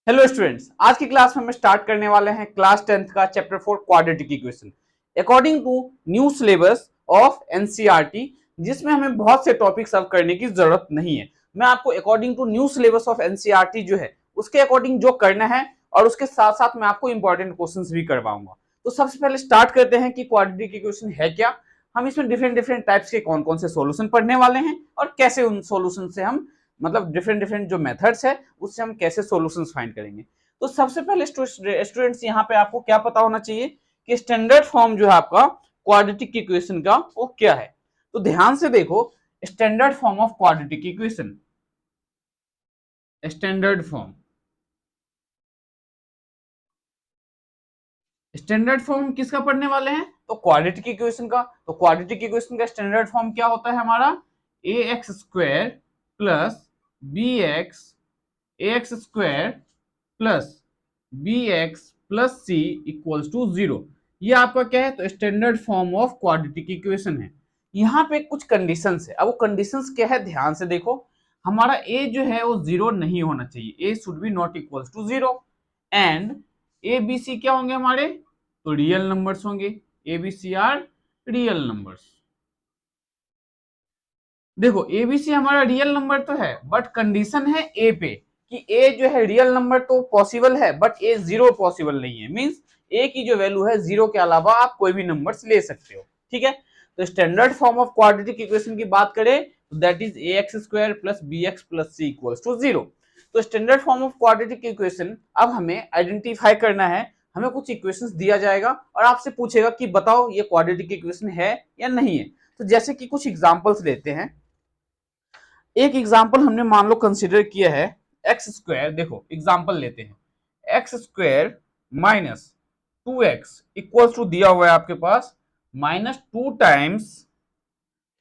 Hello students, आज की class में हम स्टार्ट करने वाले हैं क्लास 10th का chapter 4 quadratic equation according to new syllabus of NCERT, जिसमें हमें बहुत से टॉपिक्स अब करने की जरूरत नहीं है। मैं आपको according to new syllabus of NCERT जो है उसके अकॉर्डिंग जो करना है और उसके साथ साथ मैं आपको इंपॉर्टेंट क्वेश्चंस भी करवाऊंगा। तो सबसे पहले स्टार्ट करते हैं कि क्वाड्रेटिक इक्वेशन है क्या, हम इसमें डिफरेंट डिफरेंट टाइप्स के कौन कौन से सॉल्यूशन पढ़ने वाले हैं और कैसे उन सॉल्यूशन से हम मतलब डिफरेंट डिफरेंट जो मेथड्स है उससे हम कैसे सॉल्यूशंस फाइंड करेंगे। तो सबसे पहले स्टूडेंट्स यहाँ पे आपको क्या पता होना चाहिए कि स्टैंडर्ड फॉर्म जो है आपका क्वाड्रेटिक इक्वेशन का वो क्या है। तो ध्यान से देखो, standard form of quadratic equation, standard form, standard form किसका पढ़ने वाले हैं? तो क्वाड्रेटिक इक्वेशन का। तो क्वाड्रेटिक इक्वेशन का स्टैंडर्ड फॉर्म क्या होता है हमारा? A x square plus b x, a x square plus b x plus c equals to 0। ये आपका क्या है? तो standard form of quadratic equation है। यहाँ पे कुछ कंडीशंस है। अब वो कंडीशंस क्या है, ध्यान से देखो। हमारा ए जो है वो 0 नहीं होना चाहिए, a should be not equals to 0 and a b c क्या होंगे हमारे? तो रियल नंबर्स होंगे। A b c are real numbers. देखो एबीसी हमारा रियल नंबर तो है, बट कंडीशन है ए पे कि ए जो है रियल नंबर तो पॉसिबल है बट ए 0 पॉसिबल नहीं है। मींस ए की जो वैल्यू है 0 के अलावा आप कोई भी नंबर्स ले सकते हो। ठीक है, तो standard form of quadratic equation की बात करें तो that is a x square plus b x plus c equals to 0। तो standard form of quadratic equation, अब हमें आइडेंटिफाई करना है। हमें कुछ इक्वेशंस दिया जाएगा और आपसे पूछेगा कि बताओ ये क्वाड्रेटिक इक्वेशन है या नहीं है। तो जैसे कि कुछ एग्जांपल्स लेते हैं। एक एग्जाम्पल हमने मान लो कंसिडर किया है एक्स स्क्वायर। देखो एग्जाम्पल लेते हैं, x square minus 2x equal to दिया हुआ है आपके पास -2 टाइम्स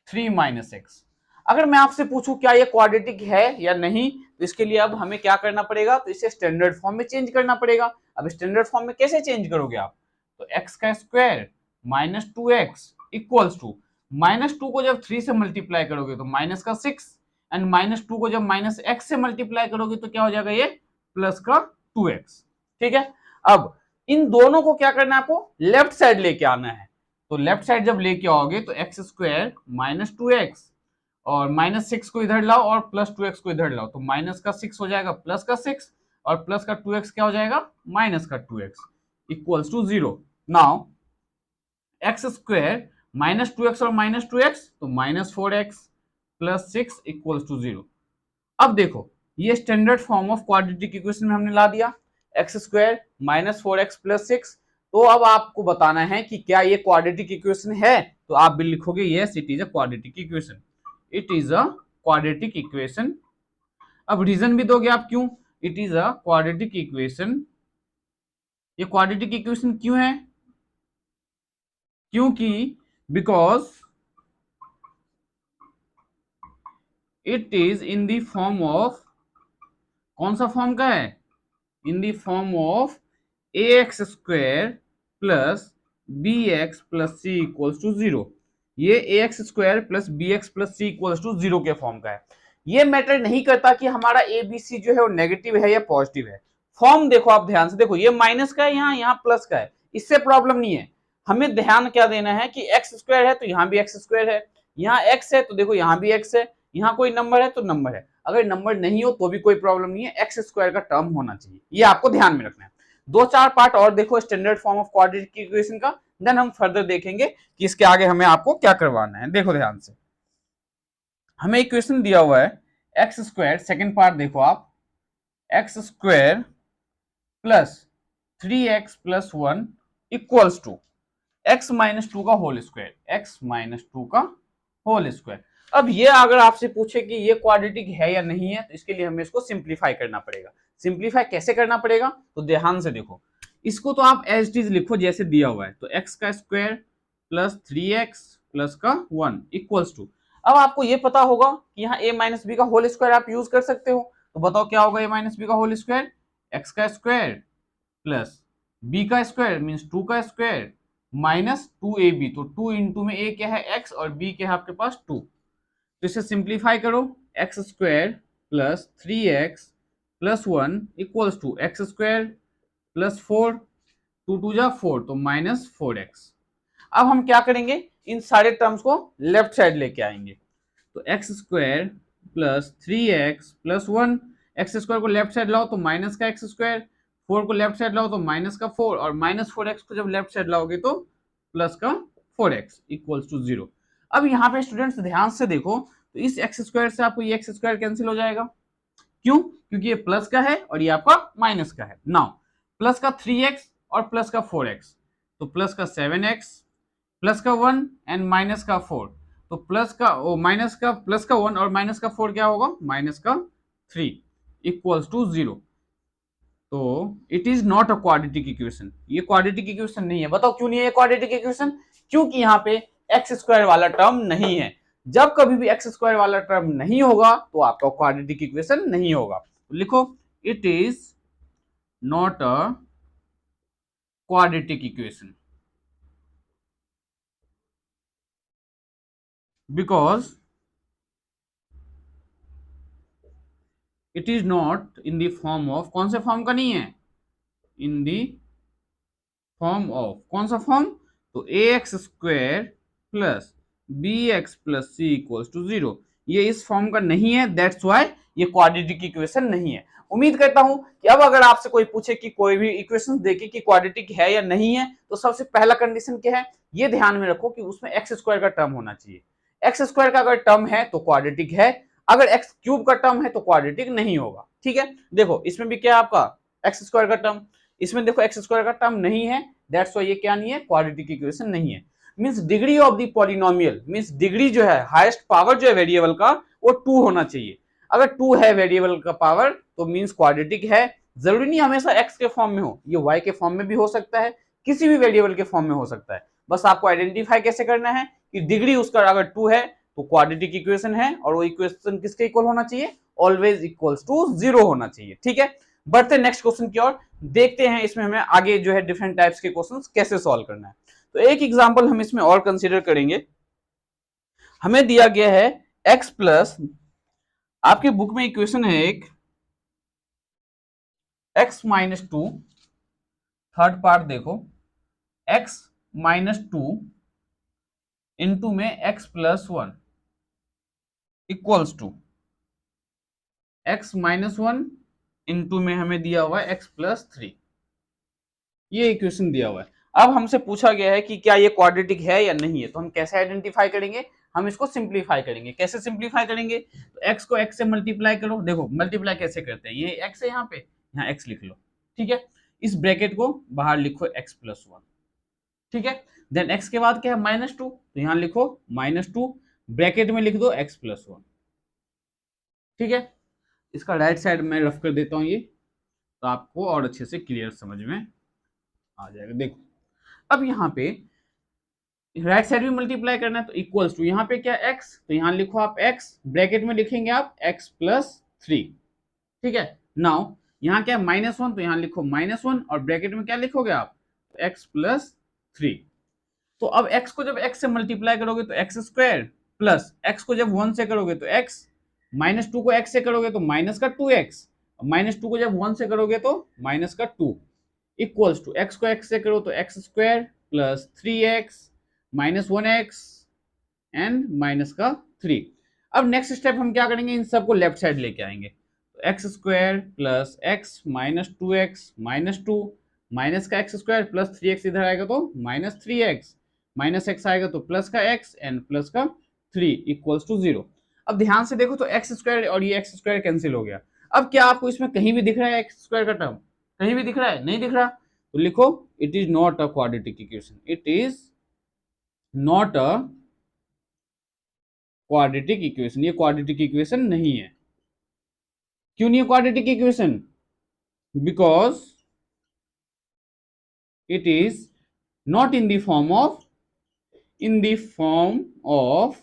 3 माइनस एक्स। अगर मैं आपसे पूछूं क्या ये क्वाड्रेटिक है या नहीं, तो इसके लिए अब हमें क्या करना पड़ेगा? तो इसे स्टैंडर्ड फॉर्म में चेंज करना पड़ेगा। अब स्टैंडर्ड फॉर्म में कैसे चेंज करोगे आप? तो एक्स का स्क्वायर -2x इक्वल्स टू -2 को जब 3 से मल्टीप्लाई करोगे तो माइनस का 6 एंड -2 को जब -x से मल्टीप्लाई करोगे तो क्या हो जाएगा? ये प्लस का 2x। ठीक है, अब इन दोनों को क्या करना है? आपको लेफ्ट साइड लेके आना है। तो लेफ्ट साइड जब लेके आओगे तो एक्स स्क्वायर -2x और -6 को इधर लाओ और +2x को इधर लाओ तो माइनस का 6 हो जाएगा प्लस का 6 और प्लस का 2x क्या हो जाएगा? माइनस का 2x equals to 0। Now x square -2x और -2x तो -4x प्लस 6 इक्वल्स टू 0। अब देखो ये standard form of quadratic equation में हमने ला दिया, एक्स स्क्वायर -4x प्लस 6। तो अब आपको बताना है कि क्या ये क्वाड्रेटिक इक्वेशन है। तो आप भी लिखोगे yes it is a quadratic equation, it is a quadratic equation. अब रीजन भी दोगे आप क्यों it is a quadratic equation. ये क्वाड्रेटिक इक्वेशन क्यों है? क्योंकि because it is in the form of, कौन सा फॉर्म का है? In the form of a x square plus b x plus c equals to 0। ये a x square plus b x plus c equals to 0 के form का है। ये matter नहीं करता कि हमारा ए बी सी जो है वो नेगेटिव है या पॉजिटिव है। फॉर्म देखो, आप ध्यान से देखो, ये माइनस का है, यहाँ प्लस का है, इससे प्रॉब्लम नहीं है। हमें ध्यान क्या देना है कि एक्स स्क्वायर है तो यहाँ भी एक्स स्क्वायर है, यहाँ एक्स है तो देखो यहाँ भी एक्स है, यहाँ कोई नंबर है तो नंबर है, अगर नंबर नहीं हो तो भी कोई प्रॉब्लम नहीं है, एक्स स्क्वायर का टर्म होना चाहिए। ये आपको ध्यान में रखना है। 2-4 पार्ट और देखो standard form of quadratic equation का, देन हम फर्दर देखेंगे कि इसके आगे हमें आपको क्या करवाना है। देखो ध्यान से, हमें इक्वेशन दिया हुआ है एक्स स्क्वायर, सेकेंड पार्ट देखो आप, x square plus 3x plus 1 equals to x minus 2 का होल स्क्वायर, x माइनस 2 का होल स्क्वायर। अब ये अगर आपसे पूछे कि ये क्वाड्रेटिक है या नहीं है, तो इसके लिए हमें इसको सिंप्लीफाई करना पड़ेगा। सिंप्लीफाई कैसे करना पड़ेगा? तो ध्यान से देखो, इसको तो आप एज इट इज लिखो जैसे दिया हुआ है। तो x का स्क्वायर प्लस 3x प्लस का 1 इक्वल्स टू, अब आपको ये पता होगा कि यहाँ a माइनस बी का होल स्क्वायर आप यूज कर सकते हो। तो बताओ क्या होगा a माइनस बी का होल स्क्वायर? x का स्क्वायर प्लस b का स्क्वायर मीन्स 2 का स्क्वायर माइनस 2ab। तो 2 इंटू में a क्या है? x और b क्या है आपके पास? 2। तो इसे सिंप्लीफाई करो, x square plus 3x plus 1 equals to x square plus 4, 2 2 जा 4 तो माइनस 4x। अब हम क्या करेंगे, इन सारे टर्म्स को लेफ्ट साइड लेके आएंगे। तो x square plus 3x plus 1, x square को लेफ्ट साइड लाओ तो माइनस का एक्स स्क्वायर, 4 को लेफ्ट साइड लाओ तो माइनस का 4, और माइनस 4x को जब लेफ्ट साइड लाओगे तो प्लस का 4x इक्वल्स टू 0। अब यहाँ पे स्टूडेंट्स ध्यान से देखो, तो इस एक्स स्क्वायर से आपको ये एक्स स्क्वायर कैंसिल हो जाएगा। क्यों? क्योंकि ये प्लस का है और ये आपका माइनस का है। नाउ प्लस का 3x और प्लस का 4x, तो प्लस का 7x प्लस का 1 एंड माइनस का 4, तो प्लस का माइनस का प्लस का 1 और माइनस का 4 क्या होगा, माइनस का 3 इक्वल्स टू 0। तो it is not a quadratic equation, ये क्वाड्रेटिक इक्वेशन नहीं है। बताओ क्यों नहीं है क्वाड्रेटिक इक्वेशन? क्योंकि यहाँ पे एक्स स्क्वायर वाला टर्म नहीं है। जब कभी भी एक्स स्क्वायर वाला टर्म नहीं होगा तो आपका क्वाड्रेटिक इक्वेशन नहीं होगा। तो लिखो it is not a quadratic equation because it is not in the form of, कौन से फॉर्म का नहीं है, इन द फॉर्म ऑफ, कौन सा फॉर्म, तो a x square plus b x plus c equals to 0, ये इस फॉर्म का नहीं है, दैट्स व्हाई ये क्वाड्रेटिक इक्वेशन नहीं है। उम्मीद करता हूं कि अब अगर आपसे कोई पूछे कि कोई भी इक्वेशन देखे कि क्वाड्रेटिक है या नहीं है, तो सबसे पहला कंडीशन क्या है, ये ध्यान में रखो कि उसमें एक्स स्क्वायर का टर्म होना चाहिए। एक्स स्क्वायर का अगर टर्म है तो क्वाड्रेटिक है, अगर एक्स क्यूब का टर्म है तो क्वाड्रेटिक नहीं होगा। ठीक है, देखो इसमें भी क्या है आपका एक्स स्क्वायर का टर्म, इसमें देखो एक्स स्क्वायर का टर्म नहीं है, दैट्स व्हाई ये क्या नहीं है, क्वाड्रेटिक इक्वेशन नहीं है। Means degree of the polynomial, means degree जो है, हाईएस्ट पावर जो है वेरिएबल का, वो 2 होना चाहिए। अगर 2 है वेरिएबल का पावर तो मींस क्वाड्रेटिक है। जरूरी नहीं हमेशा एक्स के फॉर्म में हो, ये वाई के फॉर्म में भी हो सकता है, किसी भी वेरिएबल के फॉर्म में हो सकता है। बस आपको आइडेंटिफाई कैसे करना है कि डिग्री उसका अगर 2 है तो क्वाड्रेटिक इक्वेशन है, और वो इक्वेशन किसके इक्वल होना चाहिए, ऑलवेज इक्वल्स टू 0 होना चाहिए। ठीक है, बढ़ते नेक्स्ट क्वेश्चन की ओर, देखते हैं इसमें हमें आगे जो है डिफरेंट टाइप्स के क्वेश्चंस कैसे सॉल्व करना है। तो एक एग्जांपल हम इसमें और कंसीडर करेंगे। हमें दिया गया है x प्लस, आपकी बुक में इक्वेशन है एक x माइनस 2, थर्ड पार्ट देखो, x माइनस 2 इंटू में x plus 1 equals to x minus 1 into में हमें दिया हुआ है x प्लस 3, ये इक्वेशन दिया हुआ है। अब हमसे पूछा गया है कि क्या ये क्वाड्रेटिक है या नहीं है, तो हम कैसे आइडेंटिफाई करेंगे, हम इसको सिंप्लीफाई करेंगे। कैसे सिंप्लीफाई करेंगे, तो x को x से मल्टीप्लाई करो। देखो मल्टीप्लाई कैसे करते हैं, ये x है, यहाँ पे यहाँ x लिख लो। ठीक है, इस ब्रैकेट को बाहर लिखो x प्लस 1। ठीक है, देन x के बाद क्या है, माइनस 2, तो यहाँ लिखो माइनस 2, ब्रैकेट में लिख दो x प्लस 1। ठीक है, इसका राइट साइड में रफ कर देता हूँ ये, तो आपको और अच्छे से क्लियर समझ में आ जाएगा। देखो अब यहाँ पे राइट साइड भी मल्टीप्लाई करना है, तो इक्वल्स टू यहाँ पे क्या x, तो यहाँ लिखो आप x, ब्रैकेट में लिखेंगे आप x प्लस 3। ठीक है, नाउ यहाँ क्या माइनस 1, तो यहाँ लिखो माइनस 1, और ब्रैकेट में क्या लिखोगे आप, x प्लस 3। तो अब x को जब x से मल्टीप्लाई करोगे तो x स्क्वायर, प्लस x को जब 1 से करोगे तो x, माइनस 2 को x से करोगे तो माइनस का 2x, माइनस 2 को जब 1 से करोगे तो माइनस का 2, इक्वल्स टू x को x से करो तो x square plus 3x minus 1x and minus का 3। अब नेक्स्ट स्टेप हम क्या करेंगे, इन सबको लेफ्ट साइड लेके आएंगे। तो x square plus x minus 2x minus 2, minus का एक्स स्क्वायर प्लस 3x इधर आएगा तो माइनस 3x, माइनस x आएगा तो प्लस का x एंड प्लस का 3 इक्वल्स टू 0। अब ध्यान से देखो तो एक्स स्क्वायर और ये एक्स स्क्वायर कैंसिल हो गया। अब क्या आपको इसमें कहीं भी दिख रहा है एक्स स्क्वायर का टर्म, कहीं भी दिख रहा है, नहीं दिख रहा, तो लिखो it is not a quadratic equation, it is not a quadratic equation, ये क्वाड्रेटिक इक्वेशन नहीं है। क्यों नहीं है quadratic equation, because it is not in the form of, in the form of,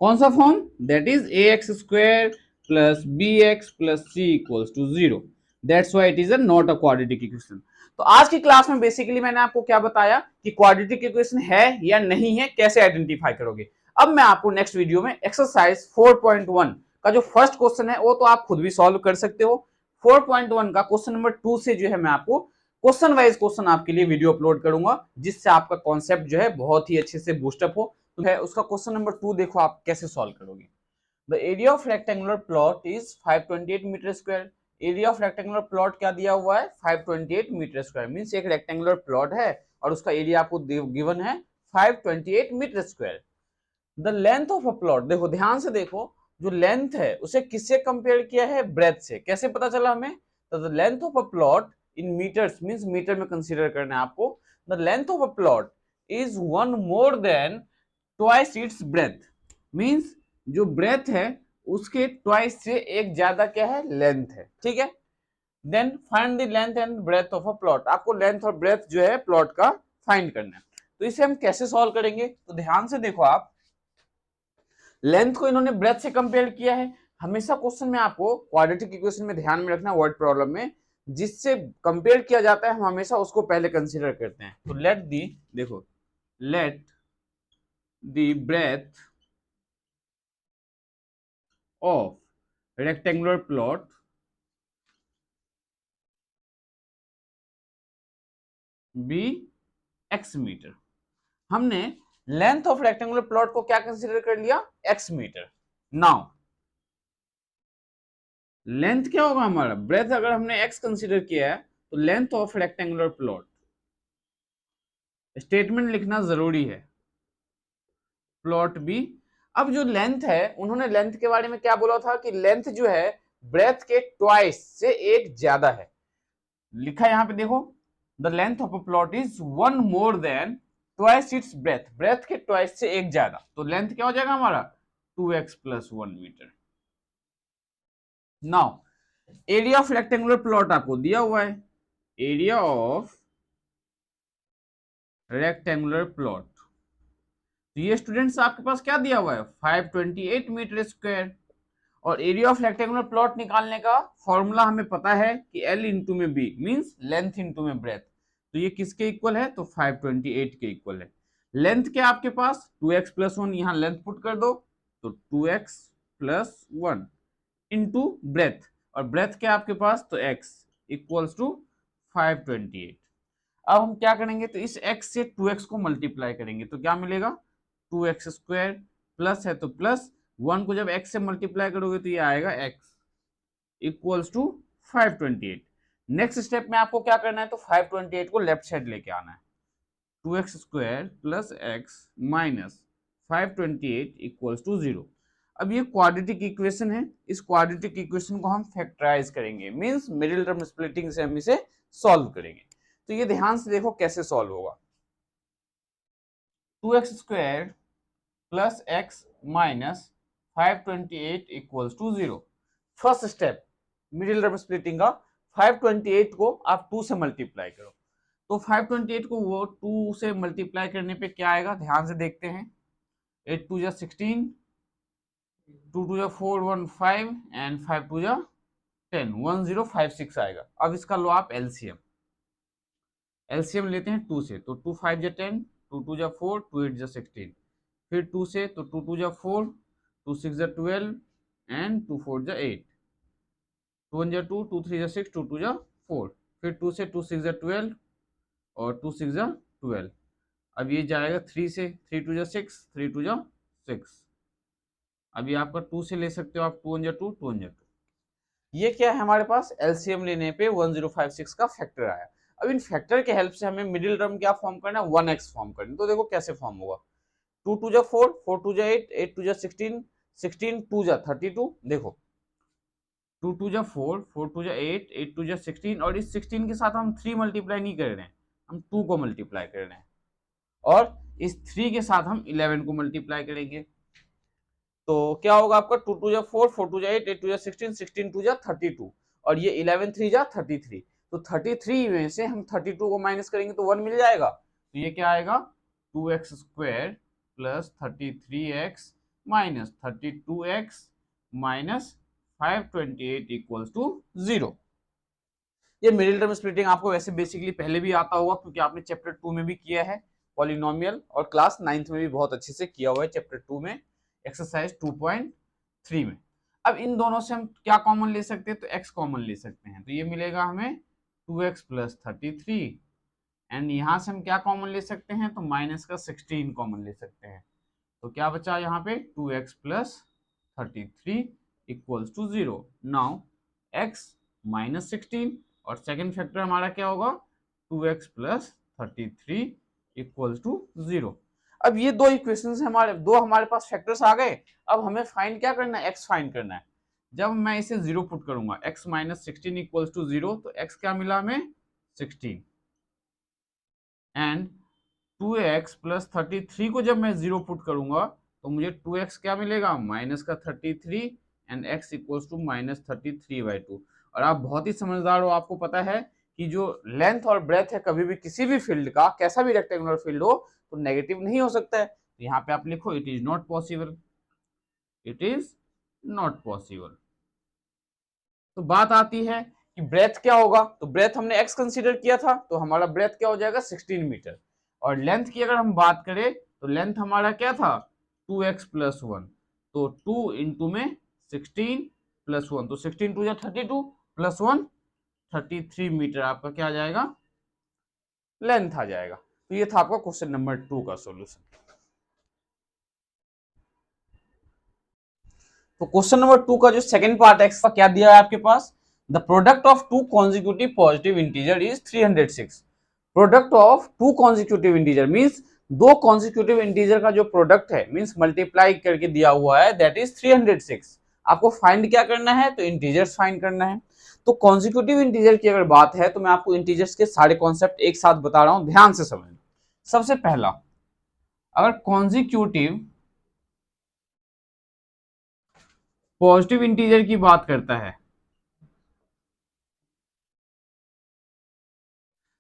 कौन सा form, that is a x square plus b x plus c equals to 0, that's why it is not a quadratic equation. तो आज की class में basically मैंने आपको क्या बताया कि क्वाड्रेटिक इक्वेशन है या नहीं है, कैसे आइडेंटिफाई करोगे। अब मैं आपको नेक्स्ट वीडियो में एक्सरसाइज 4.1 का जो फर्स्ट क्वेश्चन है वो तो आप खुद भी सॉल्व कर सकते हो। 4.1 का क्वेश्चन नंबर 2 से जो है मैं आपको क्वेश्चन वाइज क्वेश्चन आपके लिए वीडियो अपलोड करूंगा, जिससे आपका कॉन्सेप्ट जो है बहुत ही अच्छे से बूस्टअप हो। तो है उसका क्वेश्चन नंबर 2 देखो आप कैसे सॉल्व करोगे। The area of rectangular plot is 528 meter square. Area of rectangular plot क्या दिया हुआ है, 528 मीटर स्क्वायर। मींस एक रेक्टेंगुलर प्लॉट है और उसका एरिया आपको गिवन है 528 meter square. The length of a plot, देखो ध्यान से देखो, जो लेंथ है उसे किससे कंपेयर किया है, ब्रेथ से। कैसे पता चला हमें, तो the length of a plot in meters, means meter में कंसीडर करना है आपको। The length of a plot is 1 more than twice its breadth. Means जो ब्रेथ है उसके ट्वाइस से एक ज्यादा क्या है, लेंथ है। ठीक है, then find the length and breadth of a plot. आपको लेंथ और ब्रेथ जो है प्लॉट का फाइंड करना है। तो इसे हम कैसे सॉल्व करेंगे, तो ध्यान से देखो आप, लेंथ को इन्होंने ब्रेथ से कंपेयर किया है। हमेशा क्वेश्चन में आपको क्वाड्रेटिक इक्वेशन में ध्यान में रखना, वर्ड प्रॉब्लम में जिससे कंपेयर किया जाता है हम हमेशा उसको पहले कंसीडर करते हैं। तो लेट दी, देखो, let the breadth of rectangular plot be x meter. हमने लेंथ ऑफ रेक्टेंगुलर प्लॉट को क्या कंसीडर कर लिया, एक्स मीटर। नाउ लेंथ क्या होगा हमारा, ब्रेथ अगर हमने एक्स कंसीडर किया है तो length of rectangular plot, statement लिखना जरूरी है, प्लॉट बी। अब जो लेंथ है, उन्होंने लेंथ के बारे में क्या बोला था कि लेंथ जो है ब्रेथ के ट्वाइस से एक ज्यादा है। लिखा यहां पे देखो, the length of a plot is 1 more than twice its breadth. Breadth के ट्वाइस से एक ज्यादा, तो लेंथ क्या हो जाएगा हमारा 2x + 1 meter. Now area of rectangular plot आपको दिया हुआ है, एरिया ऑफ रेक्टेंगुलर प्लॉट। तो ये स्टूडेंट्स आपके पास क्या दिया हुआ है, 528 मीटर स्क्वायर। और एरिया ऑफ रेक्टेंगुलर प्लॉट निकालने का फॉर्मूला हमें पता है कि L इंटू में B, मींस लेंथ इंटू में ब्रेथ। तो ये किसके इक्वल है, तो 528 के इक्वल है। लेंथ क्या आपके पास 2x + 1, यहां लेंथ पुट कर दो, तो 2x + 1 इंटू ब्रेथ, और ब्रेथ क्या आपके पास, तो x इक्वल्स टू 528। अब हम क्या करेंगे, तो इस x से 2x को मल्टीप्लाई करेंगे तो क्या मिलेगा, 2x² प्लस है तो प्लस 1 को जब x से मल्टीप्लाई करोगे तो ये आएगा x equals to 528। Next step में आपको क्या करना है, तो 528 को लेफ्ट साइड लेके आना है, 2x² + x minus 528 equals to 0। अब ये क्वाड्रेटिक इक्वेशन है, इस क्वाड्रेटिक इक्वेशन को हम फैक्टराइज करेंगे, मींस मिडिल टर्म स्प्लिटिंग से हम इसे सॉल्व करेंगे। तो ये ध्यान से देखो कैसे सॉल्व होगा, 2x² + x minus 528 equals to 0। First step middle term splitting का, 528 को आप 2 से मल्टीप्लाई करो, तो 528 को वो 2 से मल्टीप्लाई करने पे क्या आएगा, ध्यान से देखते हैं, 8 2 जा 16, 2 2 जा 4 1 5 एंड 5 2 जा 10, 1056 आएगा। अब इसका लो आप एलसीएम, एलसीएम लेते हैं 2 से, तो 2 5 जा 10, 2 2 जा 4, 2 8 जा 16, फिर 2 से, तो 2 2 जा 4, 2 6 जा 12 एंड 2 4 जा 8, 2 1 जा 2, 2 3 जा 6, 2 2 जा 4, फिर 2 से 2 6 जा 12 और 2 6 जा 12। अब ये जाएगा 3 से, 3 2 जा 6, 3 2 जा 6। अब ये आपका 2 से ले सकते हो आप, 2 1 जा 2, 2 1 जा 2। ये क्या है हमारे पास, एलसीएम लेने पे 1056 का फैक्टर आया। अब इन फैक्टर के हेल्प से हमें मिडिल टर्म क्या फॉर्म करना है, 1x फॉर्म करना है। तो देखो कैसे फॉर्म होगा, 2 2 जा 4, 4 2 जा 8, 8 2 जा 16, 16 2 जा 32। देखो 2 2 जा 4, 4 2 जा 8, 8 2 जा 16, और इस 16 के साथ हम 3 मल्टीप्लाई नहीं कर रहे हैं, हम 2 को मल्टीप्लाई कर रहे हैं, और इस 3 के साथ हम 11 को मल्टीप्लाई करेंगे। तो क्या होगा आपका, 2 2 जा 4, 4 2 जा 8, 8 2 जा 16, 16 2 जा 32, और ये 11 3 जा 33। तो 33 में से हम 32 को माइनस करेंगे तो 1 मिल जाएगा, तो ये क्या आएगा, 2x² + 33x minus 32x minus 528 equals to 0। ये मिडिल टर्म स्प्लिटिंग आपको वैसे बेसिकली पहले भी आता होगा, क्योंकि आपने चैप्टर 2 में भी किया है पॉलिनोमियल, और क्लास 9th में भी बहुत अच्छे से किया हुआ है चैप्टर 2 में एक्सरसाइज 2.3 में। अब इन दोनों से हम क्या कॉमन ले सकते हैं, तो x कॉमन ले सकते हैं, तो ये मिलेगा हमें 2x प्लस 33, एंड यहां से हम क्या कॉमन ले सकते हैं, तो माइनस का 16 कॉमन ले सकते हैं। तो क्या बचा यहाँ पे 2x plus 33 equals to 0। Now x minus 16 और सेकेंड फैक्टर हमारा क्या होगा 2x प्लस 33 इक्वल्स टू 0। अब ये दो इक्वेशंस हमारे पास फैक्टर्स आ गए। अब हमें फाइंड क्या करना है, x फाइंड करना है। जब मैं इसे 0 पुट करूंगा x माइनस 16 इक्वल्स टू 0, तो x क्या मिला हमें 16, एंड 2x प्लस 33 को जब मैं 0 पुट करूंगा तो मुझे 2x क्या मिलेगा माइनस का 33, and x equals to minus 33/2। और आप बहुत ही समझदार हो, आपको पता है कि जो लेंथ और ब्रेथ है कभी भी किसी भी फील्ड का, कैसा भी रेक्टेंगुलर फील्ड हो, तो नेगेटिव नहीं हो सकता है। तो यहाँ पे आप लिखो it is not possible, it is not possible. तो बात आती है कि ब्रेथ क्या होगा, तो ब्रेथ हमने x कंसीडर किया था, तो हमारा ब्रेथ क्या हो जाएगा 16 मीटर। और लेंथ की अगर हम बात करें तो लेंथ हमारा क्या था 2x प्लस 1, तो 2 इंटू में 16 प्लस 1, तो 16 टू या 32 प्लस 1 33 मीटर आपका क्या आ जाएगा, लेंथ आ जाएगा। तो ये था आपका क्वेश्चन नंबर 2 का सॉल्यूशन। तो क्वेश्चन नंबर 2 का जो सेकंड पार्ट है इसका क्या दिया है आपके पास, the product of two consecutive positive integer is 306। Product of two consecutive integer means दो कॉन्जिक्यूटिव इंटीजर का जो प्रोडक्ट है मींस मल्टीप्लाई करके दिया हुआ है, दैट इज 306। आपको फाइंड क्या करना है, तो इंटीजर्स फाइंड करना है। तो कॉन्जिक्यूटिव इंटीजर की अगर बात है तो मैं आपको इंटीजर्स के सारे कॉन्सेप्ट एक साथ बता रहा हूं, ध्यान से समझना। सबसे पहला, अगर कॉन्जिक्यूटिव पॉजिटिव इंटीजर की बात करता है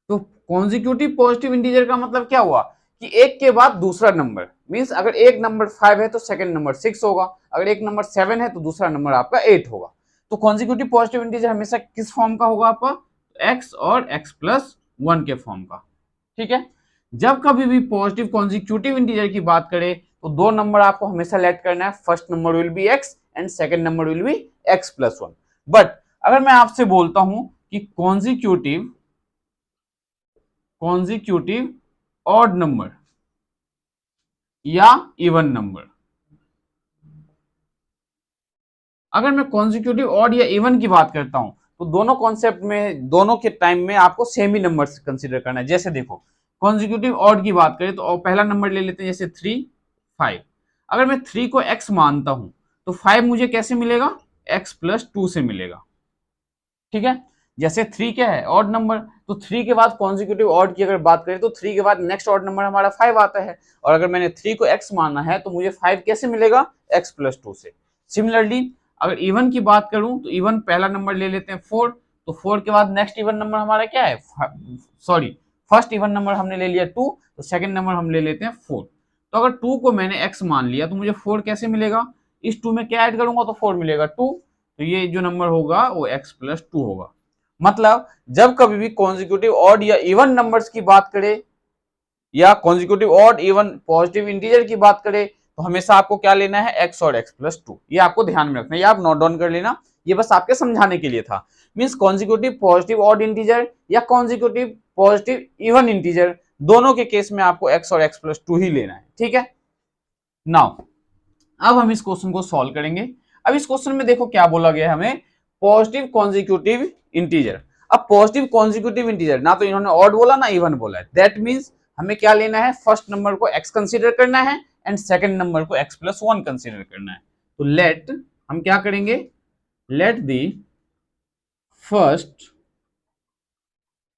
तो कॉन्जिक्यूटिव पॉजिटिव इंटीजर का मतलब क्या हुआ कि एक के बाद दूसरा नंबर, मींस अगर एक नंबर 5 है तो सेकंड नंबर 6 होगा, अगर एक नंबर 7 है तो दूसरा नंबर आपका 8 होगा। तो कॉन्जिक्यूटिव पॉजिटिव इंटीजर हमेशा किस फॉर्म का होगा आपका, x और x प्लस 1 के फॉर्म का। ठीक है, जब कभी भी पॉजिटिव कॉन्जिक्यूटिव इंटीजर की बात करें तो दो नंबर आपको हमेशा लेट करना है, first number will be x and second number will be x plus 1। But अगर मैं आपसे बोलता हूं कि कॉन्जिक्यूटिव ऑड नंबर या इवन नंबर, अगर मैं कॉन्जिक्यूटिव ऑड या इवन की बात करता हूं तो दोनों कॉन्सेप्ट में, दोनों के टाइम में आपको सेम ही नंबर कंसीडर करना है। जैसे देखो कॉन्जिक्यूटिव ऑड की बात करें तो पहला नंबर ले लेते हैं, जैसे 3 5। अगर मैं 3 को x मानता हूं तो 5 मुझे कैसे मिलेगा, x प्लस 2 से मिलेगा। ठीक है, जैसे 3 क्या है ऑड नंबर, तो 3 के बाद कॉन्जिक्यूटिव ऑड की अगर बात करें तो 3 के बाद नेक्स्ट ऑड नंबर हमारा 5 आता है, और अगर मैंने 3 को x माना है तो मुझे 5 कैसे मिलेगा, x प्लस 2 से। सिमिलरली अगर इवन की बात करूं तो इवन पहला नंबर ले लेते हैं 4, तो 4 के बाद नेक्स्ट इवन नंबर हमारा क्या है, सॉरी फर्स्ट इवन नंबर हमने ले लिया 2, तो सेकंड नंबर हम ले लेते हैं 4। तो अगर 2 को मैंने x मान लिया तो मुझे 4 कैसे मिलेगा, इस 2 में क्या ऐड करूंगा तो 4 मिलेगा 2, तो ये जो नंबर होगा वो x प्लस 2 होगा। मतलब जब कभी भी कॉन्जिक्यूटिव ऑड या इवन नंबर्स की बात करें या consecutive odd even positive integer की बात करें तो हमेशा आपको क्या लेना है, x और x प्लस 2। ये आपको ध्यान में रखना है, ये आप नोट डाउन कर लेना, ये बस आपके समझाने के लिए था। Means consecutive positive odd integer या कॉन्जिक्यूटिव पॉजिटिव इवन इंटीजर, दोनों के केस में आपको x और x प्लस 2 ही लेना है। ठीक है, नाउ अब हम इस क्वेश्चन को सॉल्व करेंगे। अब इस क्वेश्चन में देखो क्या बोला गया है हमें, पॉजिटिव कॉन्जिक्यूटिव इंटीजर। अब पॉजिटिव कॉन्जिक्यूटिव इंटीजर ना तो इन्होंने ऑड बोला ना इवन बोला है, दैट मींस हमें क्या लेना है, फर्स्ट नंबर को x कंसीडर करना है एंड सेकंड नंबर को x प्लस 1 कंसीडर करना है। तो लेट हम क्या करेंगे, let the first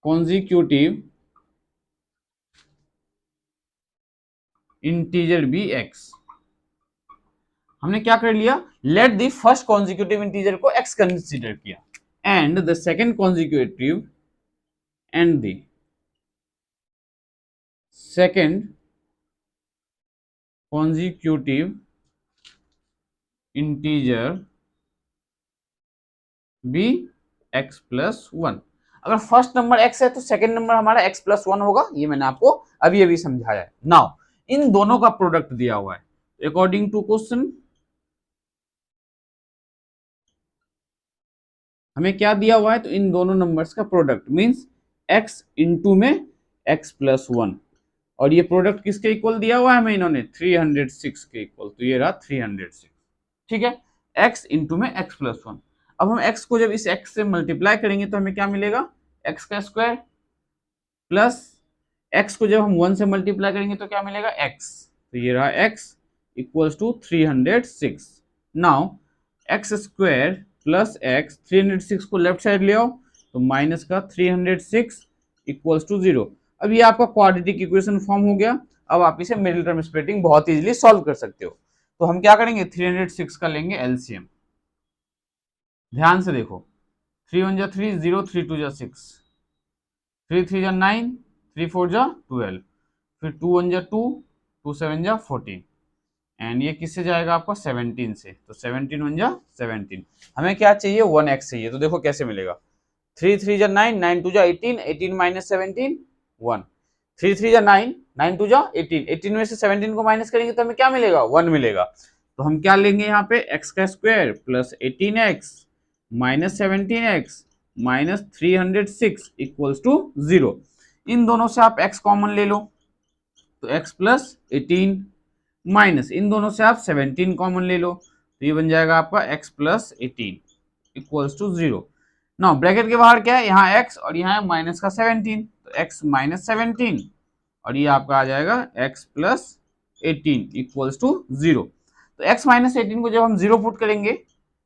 consecutive integer be x। हमने क्या कर लिया, let the first consecutive integer को x कंसीडर किया and the second consecutive and the second consecutive integer be x plus 1। अगर फर्स्ट नंबर x है तो सेकंड नंबर हमारा x प्लस 1 होगा, ये मैंने आपको अभी अभी समझाया है। नाउ इन दोनों का प्रोडक्ट दिया हुआ है अकॉर्डिंग टू क्वेश्चन, हमें क्या दिया हुआ है, तो इन दोनों नंबर्स का प्रोडक्ट मींस x इंटू में x प्लस 1, और ये प्रोडक्ट किसके इक्वल दिया हुआ है हमें इन्होंने 306 के इक्वल, तो ये रहा 306। ठीक है, x इंटू में x प्लस 1। अब हम x को जब इस x से मल्टीप्लाई करेंगे तो हमें क्या मिलेगा, x का स्क्वायर, प्लस x को जब हम 1 से मल्टीप्लाई करेंगे तो क्या मिलेगा x, तो ये रहा x equals to 306। Now x square plus x, 306 को लेफ्ट साइड ले आओ तो माइनस का 306 इक्वल्स टू 0। अब ये आपका क्वाड्रेटिक इक्वेशन फॉर्म हो गया। अब आप इसे मिडिल टर्म स्प्लिटिंग बहुत इजीली सॉल्व कर सकते हो। तो हम क्या करेंगे, 306 का लेंगे एलसीएम। ध्यान से देखो, 3 1 जा 3, 0 3 2 जा 6, 3 3 जा 9, 3 4 जा 12, फिर 2 1 जा 2, 2 7 जा 14, एंड ये किससे जाएगा आपका 17 से, तो 17 1 जा 17। हमें क्या चाहिए, 1x चाहिए। तो देखो कैसे मिलेगा, 3 3 जा 9, 9 2 जा 18, 18 माइनस 17 1, 3 3 जा 9, 9 2 जा 18, 18 में से 17 को माइनस करेंगे तो हमें क्या मिलेगा, 1 मिलेगा। तो हम क्या लेंगे यहाँ पे, x का square plus 18x minus 17x minus 306 equals to 0। इन दोनों से आप x कॉमन ले लो, तो x प्लस 18 माइनस इन दोनों से आप 17 कॉमन ले लो, तो ये बन जाएगा आपका x plus 18 equals to 0। Now bracket के बाहर क्या है, यहाँ x और यहाँ है माइनस का 17, तो x माइनस 17 और ये आपका आ जाएगा x प्लस 18 इक्वल्स टू 0। तो x माइनस 18 को जब हम 0 पुट करेंगे,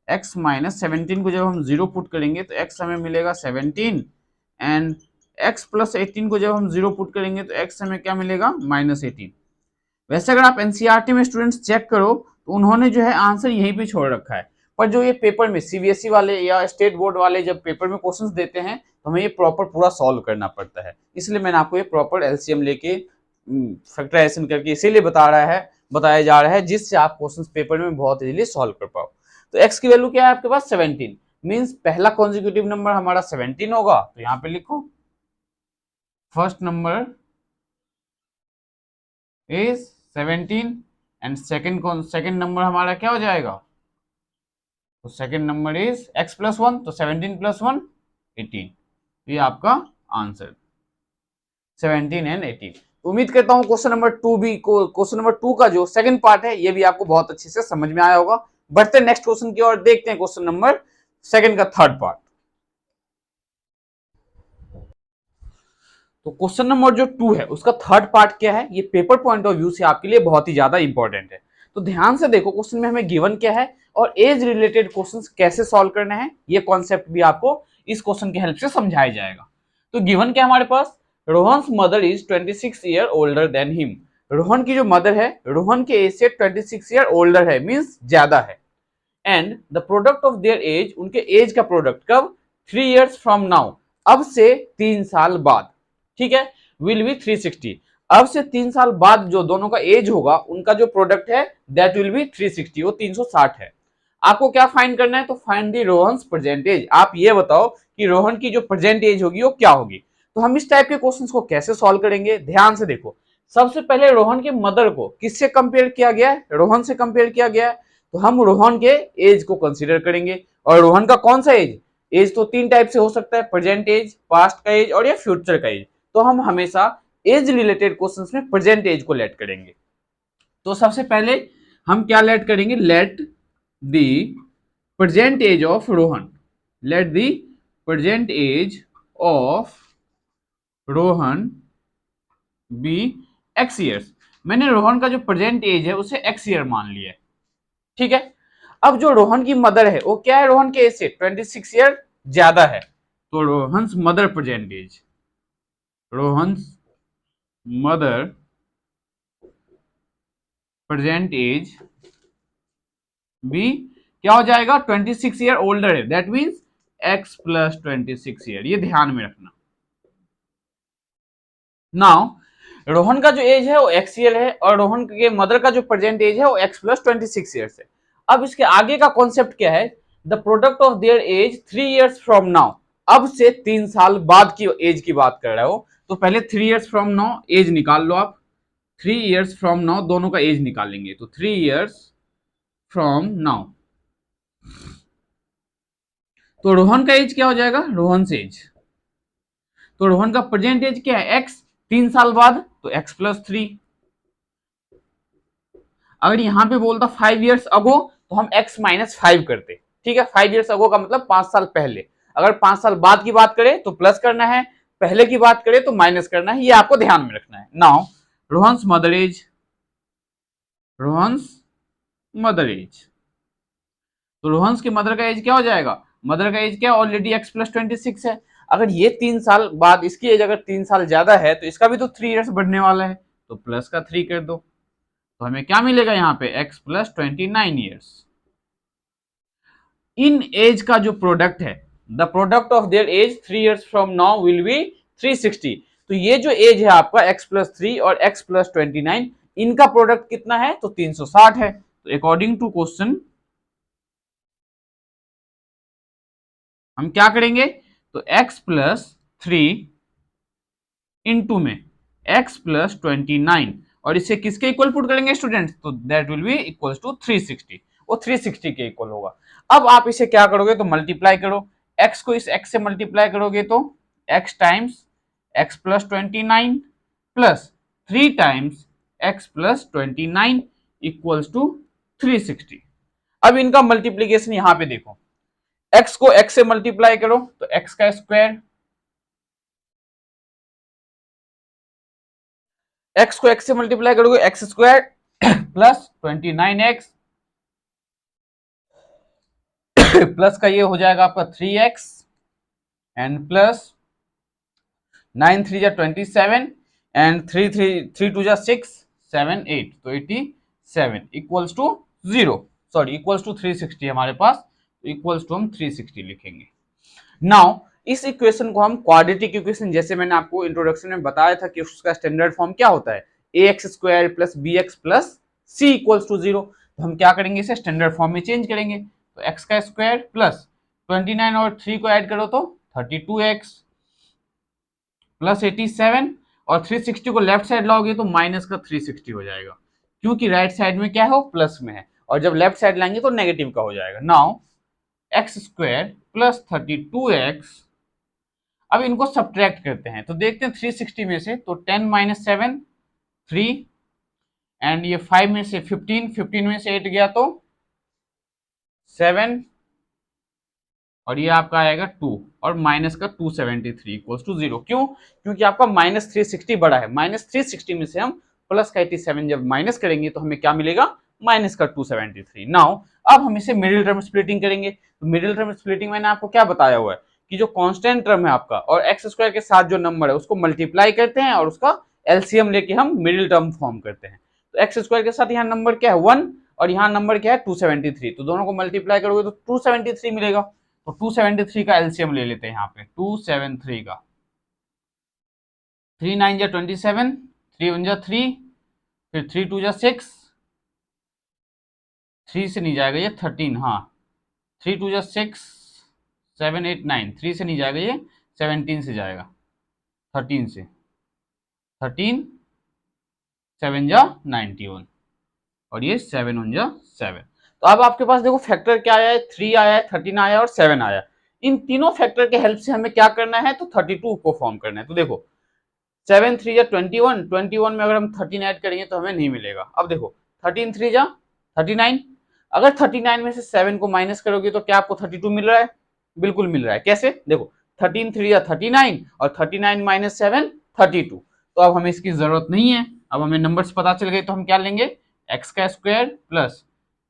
x माइनस 17 को जब हम 0 पुट करेंगे तो x हमें मिलेगा 17, एंड x प्लस 18 को जब हम 0 पुट करेंगे तो x हमें क्या मिलेगा, माइनस 18। वैसे अगर आप एनसीईआरटी में स्टूडेंट्स चेक करो तो उन्होंने जो है आंसर यहीं पे छोड़ रखा है, पर जो ये पेपर में सीबीएसई वाले या स्टेट बोर्ड वाले जब पेपर में क्वेश्चंस देते हैं तो हमें ये प्रॉपर पूरा सॉल्व करना पड़ता है। इसलिए मैंने आपको ये प्रॉपर एलसीएम लेके फैक्टराइजेशन करके इसीलिए बताया जा रहा है जिससे आप क्वेश्चंस पेपर में बहुत इजीली सॉल्व कर पाओ। तो x की वैल्यू क्या है आपके पास, 17, मींस पहला कॉन्जिक्यूटिव नंबर हमारा 17 होगा, तो यहाँ पे लिखो first number is 17 and second number हमारा क्या हो जाएगा, तो second number is x plus 1, तो 17 प्लस 1 18, ये आपका आंसर 17 एंड 18। उम्मीद करता हूं क्वेश्चन नंबर 2 का जो सेकंड पार्ट है ये भी आपको बहुत अच्छे से समझ में आया होगा। बढ़ते नेक्स्ट क्वेश्चन की ओर, देखते हैं क्वेश्चन नंबर सेकंड का थर्ड पार्ट। तो क्वेश्चन नंबर जो 2 है उसका थर्ड पार्ट क्या है, ये पेपर पॉइंट ऑफ व्यू से आपके लिए बहुत ही ज्यादा इंपॉर्टेंट है। तो ध्यान से देखो क्वेश्चन में हमें गिवन क्या है और एज रिलेटेड क्वेश्चंस कैसे सॉल्व करने हैं, ये कॉन्सेप्ट भी आपको इस क्वेश्चन की हेल्प से समझाया जाएगा। तो गिवन क्या हमारे पास, Rohan's mother is 26 year older than him. Rohan की जो मदर है, रोहन के एज से 26 ईयर ओल्डर है, मींस ज्यादा है। And the product of their age, उनके एज का प्रोडक्ट कब, 3 इयर्स फ्रॉम नाउ, अब से 3 साल बाद, ठीक है, विल बी 360। अब से 3 साल बाद जो दोनों का एज होगा उनका जो प्रोडक्ट है दैट विल बी 360, वो 360 है। आपको क्या फाइंड करना है, तो find the Rohan's present age. आप ये बताओ कि रोहन की जो प्रेजेंट एज होगी वो क्या होगी। तो हम इस टाइप के क्वेश्चंस को कैसे सॉल्व करेंगे, ध्यान से देखो। सबसे पहले रोहन के मदर को किससे कंपेयर किया गया है, रोहन से कंपेयर किया गया है, तो हम रोहन के एज को कंसीडर करेंगे। और रोहन का कौन सा एज, एज तो 3 टाइप से हो सकता है, प्रेजेंट एज, पास्ट का एज और या फ्यूचर का एज। तो हम हमेशा एज रिलेटेड क्वेश्चंस में प्रेजेंट एज को लेट करेंगे। तो सबसे पहले हम क्या लेट करेंगे, let the present age of Rohan, let the present age of Rohan be x years. मैंने रोहन का जो प्रेजेंट एज है उसे एक्स ईयर मान लिया है, ठीक है। अब जो रोहन की मदर है वो क्या है, रोहन के एज से 26 ईयर ज्यादा है, तो Rohan's mother present age, Rohan's mother present age be क्या हो जाएगा, 26 ईयर ओल्डर है, that means x plus 26 year, ये ध्यान में रखना। नाउ रोहन का जो एज है वो x ईयर है और रोहन के मदर का जो प्रेजेंट एज है वो x प्लस 26 ईयर्स है। अब इसके आगे का कॉन्सेप्ट क्या है, the product of their age 3 years from now, अब से 3 साल बाद की एज की बात कर रहा हो। तो पहले 3 इयर्स फ्रॉम नाउ एज निकाल लो आप, 3 इयर्स फ्रॉम नाउ दोनों का एज निकालेंगे, तो 3 इयर्स फ्रॉम नाउ, तो रोहन का एज क्या हो जाएगा, रोहन से एज, तो रोहन का प्रेजेंट एज क्या है एक्स, 3 साल बाद तो एक्स प्लस 3। अगर यहां पे बोलता 5 इयर्स अगो तो हम x माइनस 5 करते, ठीक है। 5 इयर्स अगो का मतलब 5 साल पहले। अगर 5 साल बाद की बात करें तो प्लस करना है, पहले की बात करें तो माइनस करना है, ये आपको ध्यान में रखना है। Now Rohan's mother age, Rohan's mother age, तो रोहन्स की मदर का एज क्या हो जाएगा, मदर का एज क्या ऑलरेडी x प्लस 26 है। अगर ये 3 साल बाद इसकी एज अगर 3 साल ज्यादा है तो इसका भी तो 3 इयर्स बढ़ने वाला है, तो प्लस का 3 कर दो, तो हमें क्या मिलेगा यहाँ पे x प्लस 29 ईयर्स। इन एज का जो प्रोडक्ट है, the product of their age 3 years from now will be 360। तो ये जो एज है आपका x प्लस 3 और x प्लस 29, इनका प्रोडक्ट कितना है, तो 360 है। तो अकॉर्डिंग टू क्वेश्चन हम क्या करेंगे, तो x प्लस 3 इंटू में x प्लस 29 और इसे किसके इक्वल पुट करेंगे स्टूडेंट्स, तो that will be equal to 360, वो 360 के इक्वल होगा। अब आप इसे क्या करोगे, तो मल्टीप्लाई करो, x को इस x से मल्टीप्लाई करोगे तो x times x plus 29 plus 3 times x plus 29 equals to 360। अब इनका मल्टीप्लीकेशन यहां पे देखो, x को x से मल्टीप्लाई करो तो x का स्क्वायर, x को x से मल्टीप्लाई करोगे x square plus 29x plus का ये हो जाएगा आपका 3x एंड प्लस 9 3 जा 27 एंड 3 2 जा 6 7 8, तो 87 equals to 0, sorry equals to 360 हमारे पास, तो इक्वल्स टू हम 360 लिखेंगे। नाउ इस इक्वेशन को हम क्वाड्रेटिक इक्वेशन, जैसे मैंने आपको इंट्रोडक्शन में बताया था कि उसका स्टैंडर्ड फॉर्म क्या होता है, ax square plus bx plus c equals to 0, तो हम क्या करेंगे, इसे स्टैंडर्ड फॉर्म में चेंज करेंगे। तो x का स्क्वायर प्लस 29 और 3 को ऐड करो तो 32x प्लस 87 और 360 को लेफ्ट साइड लाओगे तो माइनस का 360 हो जाएगा, क्योंकि राइट साइड में क्या है, वो प्लस में है, और जब लेफ्ट साइड लाएंगे तो नेगेटिव का हो जाएगा। Now x square plus 32x, अब इनको सब्ट्रैक्ट करते हैं तो देखते हैं 360 में से, तो 10 माइनस 7 3 एंड ये 5 में से 15, 15 में से 8 गया तो 7 और ये आपका आएगा 2 और माइनस का 273 इक्वल्स टू 0। क्यों, क्योंकि आपका माइनस 360 बड़ा है, माइनस 360 में से हम प्लस का 87 जब माइनस करेंगे तो हमें क्या मिलेगा, माइनस का 273। नाउ अब हम इसे मिडिल टर्म स्प्लिटिंग करेंगे। तो मिडिल टर्म स्प्लिटिंग मैंने आपको क्या बताया हुआ है कि जो कांस्टेंट टर्म है आपका और एक्स स्क्वायर के साथ जो नंबर है उसको मल्टीप्लाई करते हैं और उसका एलसीएम लेके हम मिडिल टर्म फॉर्म करते हैं। तो एक्स स्क्वायर के साथ यहाँ नंबर क्या है 1 और यहाँ नंबर क्या है 273, तो दोनों को मल्टीप्लाई करोगे तो 273 मिलेगा। तो 273 का एलसीएम ले लेते हैं यहाँ पे, 273 का 3 9 जा 27, 3 1 जा 3, फिर 3 2 जा 6, 3 से नहीं जाएगा ये 13, हाँ 3 2 जा 6 7 8 9, 3 से नहीं जाएगा ये 17 से जाएगा, 13 से 13 7 जा 91 और ये 7 1 जा 7। तो अब आपके पास देखो फैक्टर क्या आया है, 3 आया है, 13 आया और 7 आया। इन तीनों फैक्टर के हेल्प से हमें क्या करना है, तो 32 को फॉर्म करना है। तो देखो 7 3 जा 21, 21 में अगर हम 13 ऐड करेंगे तो हमें नहीं मिलेगा। अब देखो 13 3 जा 39, अगर 39 में से 7 को माइनस करोगे तो क्या आपको 32 मिल रहा है, बिल्कुल मिल रहा है। कैसे, देखो 13 3 जा 39 और 39 माइनस 7 32, तो अब हमें इसकी जरूरत नहीं है, अब हमें नंबर्स पता चल गए। तो हम क्या लेंगे, एक्स का square plus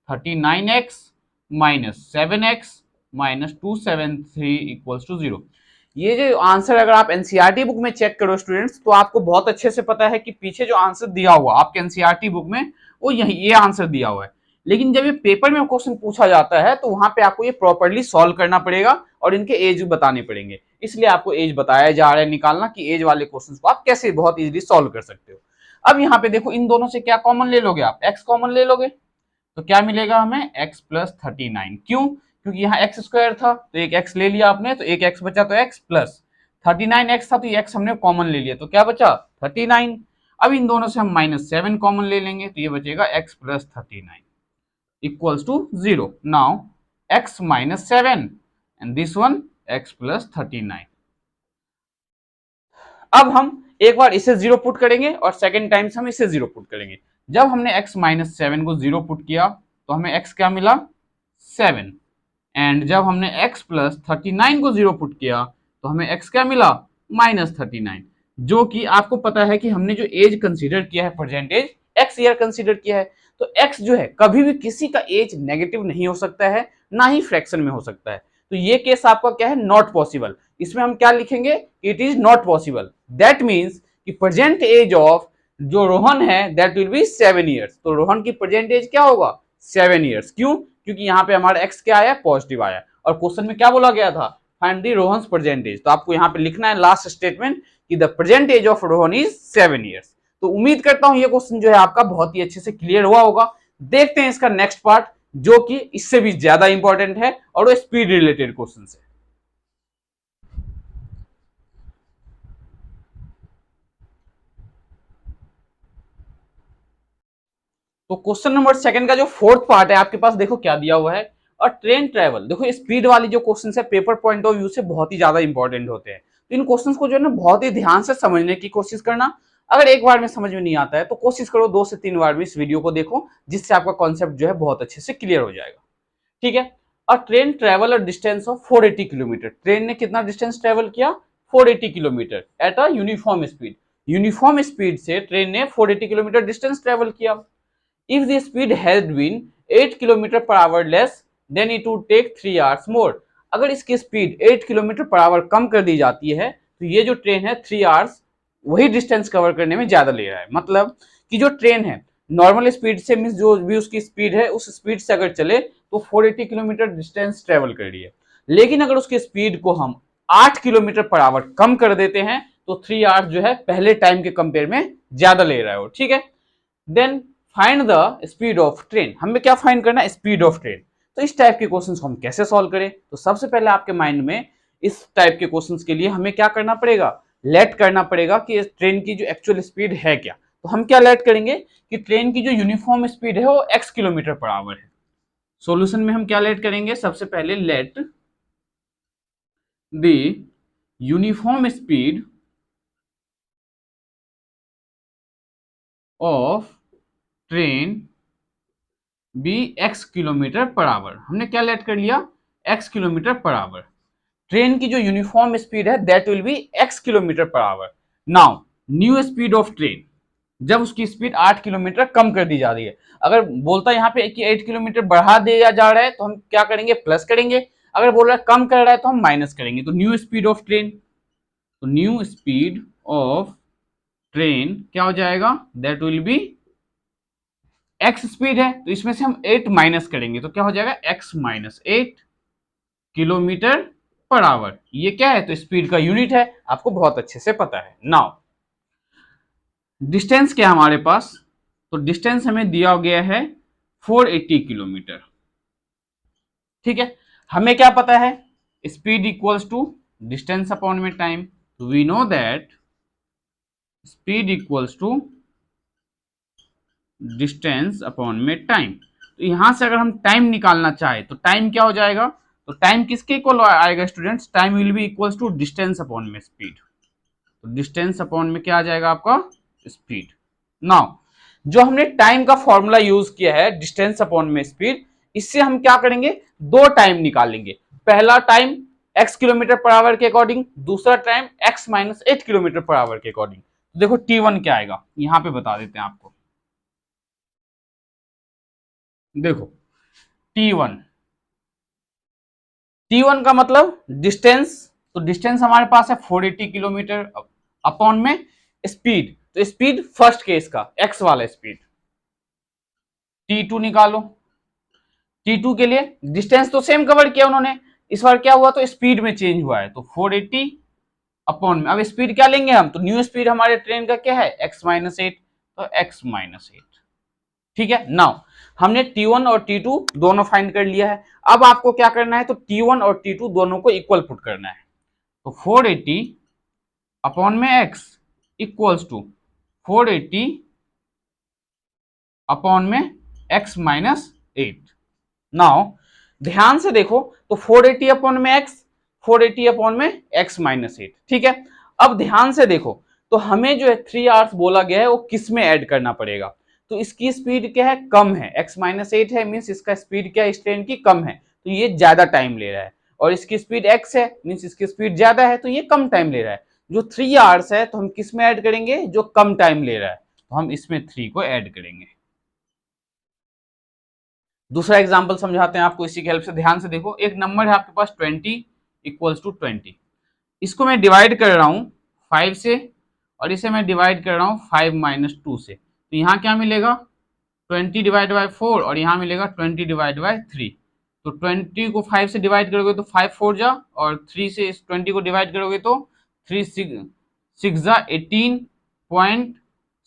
39x minus 7x minus 273 equals to 0। ये जो आंसर अगर आप एनसीईआरटी बुक में चेक करो स्टूडेंट्स, तो आपको बहुत अच्छे से पता है कि पीछे जो आंसर दिया हुआ आपके एनसीईआरटी बुक में वो यही ये आंसर दिया हुआ है। लेकिन जब ये पेपर में क्वेश्चन पूछा जाता है तो वहां पे आपको ये प्रॉपर्ली सॉल्व करना पड़ेगा और इनके एज बताने पड़ेंगे, इसलिए आपको एज बताया जा रहा है निकालना कि एज वाले क्वेश्चन को आप कैसे बहुत इजीली सॉल्व कर सकते हो। अब यहाँ पे देखो इन दोनों से क्या कॉमन ले लोगे, आप एक्स कॉमन ले लोगे तो क्या मिलेगा हमें, x प्लस 39। क्यों, क्योंकि यहाँ एक्स स्क्वायर था तो एक x ले लिया आपने, तो एक x बचा, तो x प्लस 39x था तो ये x हमने कॉमन ले लिया, तो क्या बचा 39। अब इन दोनों से हम माइनस 7 कॉमन ले लेंगे तो ये बचेगा x plus 39 equals to 0। Now x minus 7, and this one x plus 39। अब हम एक बार इसे 0 पुट करेंगे और सेकेंड टाइम्स हम इसे 0 पुट करेंगे। जब हमने x माइनस 7 को 0 पुट किया तो हमें x क्या मिला 7, एंड जब हमने x प्लस 39 को 0 पुट किया तो हमें x क्या मिला माइनस 39, जो कि आपको पता है कि हमने जो एज कंसीडर किया है present age x year consider किया है, तो x जो है कभी भी किसी का एज नेगेटिव नहीं हो सकता है, ना ही फ्रैक्शन में हो सकता है। तो ये केस आपका क्या है नॉट पॉसिबल। इसमें हम क्या लिखेंगे it is not possible. That means कि प्रेजेंट एज ऑफ जो रोहन है दैट विल बी 7 ईयर्स। तो रोहन की प्रेजेंट एज क्या होगा 7 ईयर्स। क्यों? क्योंकि यहाँ पे हमारा x क्या आया पॉजिटिव आया, और क्वेश्चन में क्या बोला गया था find the Rohan's present age. तो आपको यहाँ पे लिखना है लास्ट स्टेटमेंट कि the present age of Rohan is 7 years. तो उम्मीद करता हूं ये क्वेश्चन जो है आपका बहुत ही अच्छे से क्लियर हुआ होगा। देखते हैं इसका नेक्स्ट पार्ट जो कि इससे भी ज्यादा इंपॉर्टेंट है और वो स्पीड रिलेटेड क्वेश्चन है। तो क्वेश्चन नंबर सेकंड का जो फोर्थ पार्ट है आपके पास देखो क्या दिया हुआ है, और ट्रेन ट्रेवल। देखो स्पीड वाली जो क्वेश्चन है पेपर पॉइंट ऑफ व्यू से बहुत ही ज्यादा इंपॉर्टेंट होते हैं, तो इन क्वेश्चंस को जो है ना बहुत ही ध्यान से समझने की कोशिश करना। अगर एक बार में समझ में नहीं आता है तो कोशिश करो 2 से 3 बार में इस वीडियो को देखो, जिससे आपका कॉन्सेप्ट जो है बहुत अच्छे से क्लियर हो जाएगा। ठीक है। और train travel a distance of 480 kilometre. Train ने कितना डिस्टेंस ट्रेवल किया 480 kilometre at a uniform speed. Uniform speed से ट्रेन ने 480 किलोमीटर डिस्टेंस ट्रेवल किया। If the speed had been 8 km per hour less, then it would take 3 hours more. अगर इसकी speed 8 kilometre per our कम कर दी जाती है तो ये जो ट्रेन है 3 आवर्स वही डिस्टेंस कवर करने में ज्यादा ले रहा है। मतलब कि जो ट्रेन है नॉर्मल स्पीड से मींस जो भी उसकी स्पीड है उस स्पीड से अगर चले तो 480 किलोमीटर डिस्टेंस ट्रेवल कर रही है, लेकिन अगर उसकी स्पीड को हम 8 किलोमीटर पर आवर कम कर देते हैं तो 3 आवर्स जो है पहले टाइम के कंपेयर में ज्यादा ले रहा है वो। ठीक है। Then find the speed of train. हमें क्या फाइंड करना है स्पीड ऑफ ट्रेन। तो इस टाइप के क्वेश्चंस को हम कैसे सॉल्व करें, तो सबसे पहले आपके माइंड में इस टाइप के क्वेश्चंस के लिए हमें क्या करना पड़ेगा लेट करना पड़ेगा कि ट्रेन की जो एक्चुअल स्पीड है क्या। तो हम क्या लेट करेंगे कि ट्रेन की जो यूनिफॉर्म स्पीड है वो x किलोमीटर पर आवर है। सॉल्यूशन में हम क्या लेट करेंगे सबसे पहले let the uniform speed of train be x kilometre per hour. हमने क्या लेट कर लिया x kilometre per hour. Train की जो यूनिफॉर्म स्पीड है that will be x kilometre per hour. Now new speed of train, जब उसकी speed 8 kilometre कम कर दी जा रही है। अगर बोलता है यहाँ पे कि 8 किलोमीटर बढ़ा दिया जा रहा है तो हम क्या करेंगे प्लस करेंगे, अगर बोल रहा है कम कर रहा है तो हम माइनस करेंगे। तो न्यू स्पीड ऑफ ट्रेन, तो न्यू स्पीड ऑफ ट्रेन क्या हो जाएगा that will be x speed है तो इसमें से हम 8 माइनस करेंगे तो क्या हो जाएगा x minus 8 kilometre per our. ये क्या है तो स्पीड का यूनिट है, आपको बहुत अच्छे से पता है। नाउ डिस्टेंस क्या है हमारे पास, तो डिस्टेंस हमें दिया गया है 480 किलोमीटर। ठीक है। हमें क्या पता है speed equals to distance upon में time. We know that speed equals to distance upon में टाइम। तो यहां से अगर हम टाइम निकालना चाहे तो टाइम क्या हो जाएगा, तो टाइम किसके इक्वल आएगा students, time will be equals to distance upon में स्पीड। तो डिस्टेंस अपॉन में क्या आ जाएगा आपका स्पीड। नाउ जो हमने टाइम का फॉर्मूला यूज किया है डिस्टेंस अपॉन में स्पीड, इससे हम क्या करेंगे दो टाइम निकालेंगे। पहला time x kilometre per our के अकॉर्डिंग, दूसरा time x minus 8 kilometre per our के अकॉर्डिंग। देखो t1 क्या आएगा यहां पे बता देते हैं आपको। देखो t1, t1 का मतलब डिस्टेंस, तो डिस्टेंस हमारे पास है 480 किलोमीटर अपॉन में स्पीड, तो स्पीड फर्स्ट केस का x वाला स्पीड। t2 निकालो, t2 के लिए डिस्टेंस तो सेम कवर किया उन्होंने, इस बार क्या हुआ तो स्पीड में चेंज हुआ है तो 480 अपॉन में, अब स्पीड क्या लेंगे हम, तो न्यू स्पीड हमारे ट्रेन का क्या है x माइनस 8, तो x माइनस 8। ठीक है। नाउ हमने t1 और t2 दोनों फाइंड कर लिया है। अब आपको क्या करना है तो t1 और t2 दोनों को इक्वल पुट करना है। तो 480 अपॉन में x इक्वल्स टू 480 अपॉन में x माइनस 8। नाउ ध्यान से देखो तो 480 अपॉन में x, 480 अपॉन में x माइनस 8, ठीक है। अब ध्यान से देखो तो हमें जो है 3 आवर्स बोला गया है वो किस में ऐड करना पड़ेगा, तो इसकी स्पीड क्या है, कम है, x माइनस 8 है, मीन्स इसका स्पीड क्या है, इस ट्रेन की कम है, तो ये ज्यादा टाइम ले रहा है, और इसकी स्पीड x है, मीन्स इसकी स्पीड ज्यादा है, तो ये कम टाइम ले रहा है। जो 3 आवर्स है तो हम किस में ऐड करेंगे, जो कम टाइम ले रहा है, तो हम इसमें 3 को ऐड करेंगे। दूसरा एग्जांपल समझाते हैं आपको इसी की हेल्प से। ध्यान से देखो, एक नंबर है आपके पास 20 इक्वल्स टू 20, इसको मैं डिवाइड कर रहा हूं 5 से, और इसे मैं डिवाइड कर रहा हूं 5 माइनस 2 से, तो यहाँ क्या मिलेगा 20 डिवाइड बाई 4, और यहाँ मिलेगा 20 डिवाइड बाई 3। तो 20 को 5 से डिवाइड करोगे तो 5 4 जा, और 3 से इस 20 को डिवाइड करोगे तो 3 6 जा 18 पॉइंट